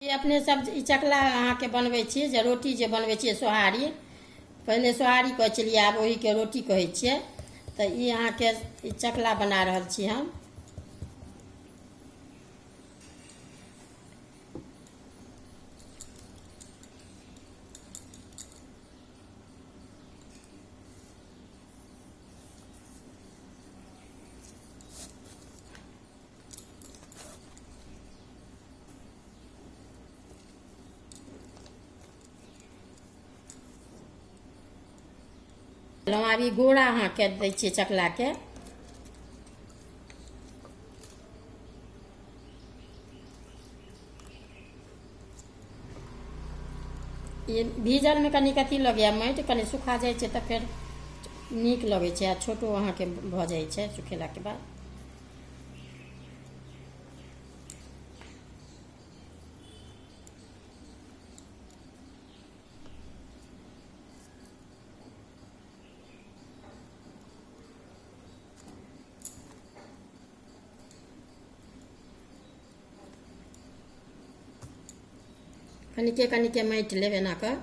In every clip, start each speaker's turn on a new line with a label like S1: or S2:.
S1: ये अपने सब ई चकला अहाँके बनबै छियै जे रोटी जे बनबै छियै सोहारी, पहिले सोहारी कहै छलियै, आब ओहीके रोटी कहै छियै। तऽ ई अहाँके ई चकला बना रहल छी हम। आब ई गोरा अहाँके दै छियै चकलाके। ई भीजलमे कनि कथी लगैए, माटि कनि सुखा जाइ छै तऽ फेर नीक लगै छै, आ छोटो अहाँके भऽ जाइ छै सुखेलाके बाद। कनिके माटि लेब एना कऽ,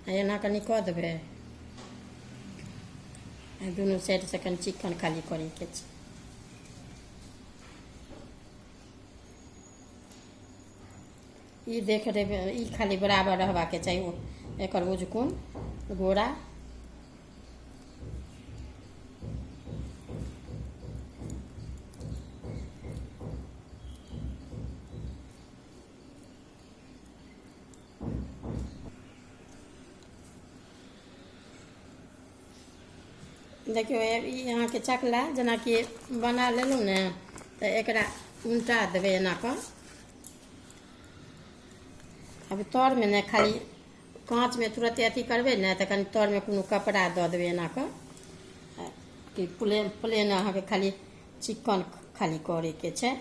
S1: आ एना कनि कऽ देबै, आ दुनू साइडसँ कनि चिक्कन खाली करैके छै। ई देख देबै, ई खाली बराबर रहबाके चाही एकर उजकुन गोरा। देखियो ई अहाँके चकला जेनाकि बना लेलहुँ ने, तऽ एकरा उल्टा देबै एना कऽ। अब तरमे ने खाली काँचमे तुरंते अथी करबै ने, तऽ कनि तरमे कोनो कपड़ा दऽ देबै एना कऽ, कि प्लेन अहाँके खाली चिक्कन खाली करैके छै।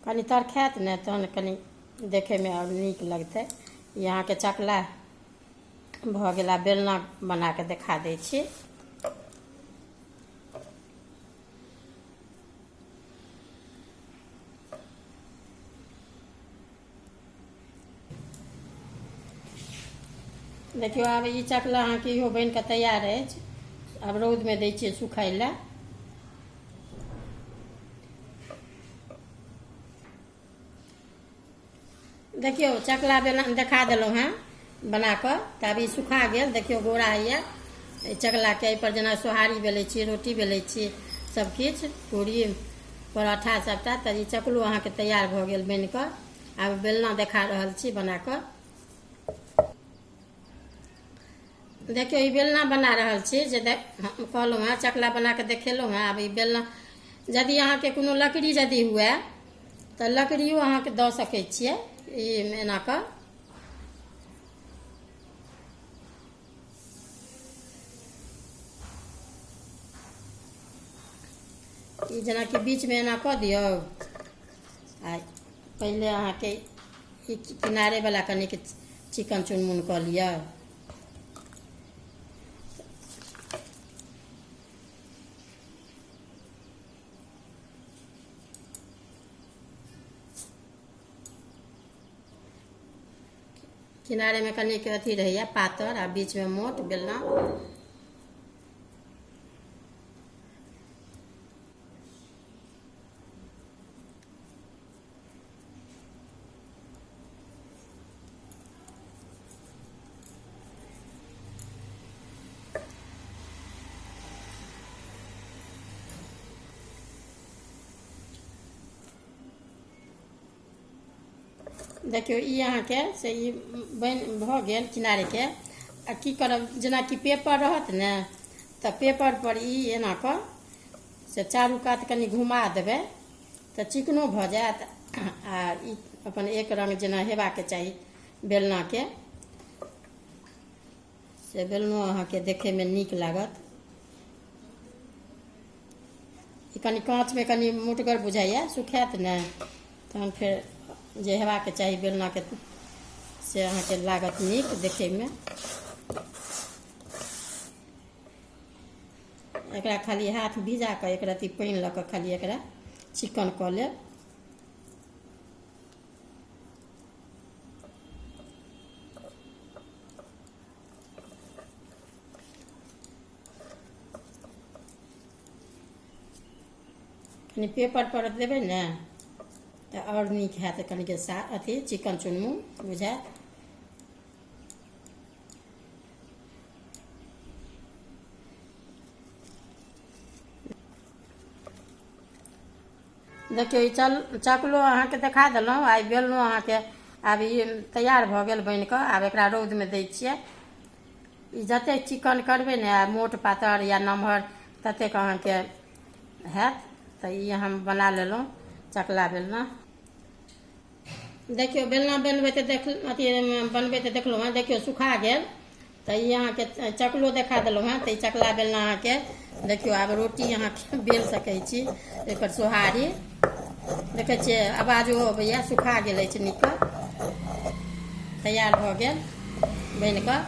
S1: कनि तरखायत ने तहन कनि देखैमे आओर नीक लगतै। ई अहाँके चकला भऽ गेल। बेलना बना कऽ देखा दै छी। देखियौ आब ई चकला अहाँके इहो बनि कऽ तैयार अछि। आब रौदमे दै छियै सुखाय लए। देखियौ चकला बेला देखा देलहुँ हेँ बना कऽ, तऽ आब ई सुखा गेल। देखियौ गोरा होइए ई चकलाके। एहिपर जेना सोहारी बेलै छियै, रोटी बेलै छियै, सबकिछु पूरी पराठा सबटा। तऽ ई चकलो अहाँके तैयार भऽ गेल बनि कऽ। आब बेलना देखा रहल छी बना कऽ। देखियौ ई बेलना बना रहल छी, जे कहलहुँ हेँ चकला बना कऽ देखेलहुँ हेँ। आब ई बेलना यदि अहाँके कोनो लकड़ी यदि हुए तऽ लकड़ियो अहाँके दऽ सकै छियै ई एना कऽ। ई जेनाकि बीचमे एना कऽ दियौ, आ पहिले अहाँके ई किनारेवला कनिक चिकन चुनमुन कऽ लिअ। किनारे में कनिक अथी रहैया पातर, आ बीच में मोट बेलना। देखियौ ई अहाँके से ई बनि भऽ गेल किनारेके। आ की करब, जेनाकि पेपर रहत ने, तऽ पेपर पर ई एना कऽ से चारू कात कनि घुमा देबै, तऽ चिकनो भऽ जायत। आ ई अपन एक रंग जेना हेबाके चाही बेलनाके, से बेलनो अहाँके देखैमे नीक लागत। कनि काँच में कनि मोटगर बुझाइए, सुखायत ने तहन फेर जे हेबाक चाही बेलना के से अहाँके लागत नीक देखे में। एकरा खाली हाथ भिजा के एक रत्ती पानि लऽ कऽ खाली एकरा चिकन कऽ लेब। कनि पेपर पर देबै ने तऽ और नीक हैत, कनिके अथी चिकन चुनमुन बुझायत। देखियौ ई चकलो अहाँके देखा देलहुँ, आ बेलनो अहाँके आब ई तैयार भऽ गेल बनि कऽ। आब एकरा रौदमे दै छियै। ई जतेक चिकन करबै ने मोट पातर या नमहर ततेक अहाँके हैत। तऽ ई हम बना लेलहुँ चकला बेलना। देखियौ बेलना बनबै तऽ अथी बनबै तऽ देखलहुँ हँ, देखियौ सुखा गेल। तऽ ई अहाँके चकलो देखा देलहुँ हँ। तऽ ई चकला बेलना अहाँके देखियौ आब रोटी अहाँके बेल सकै छी। एकर सोहारी देखै छियै आवाजो अबैया, सुखा गेल अछि नीक, तैयार भऽ गेल बनि कऽ।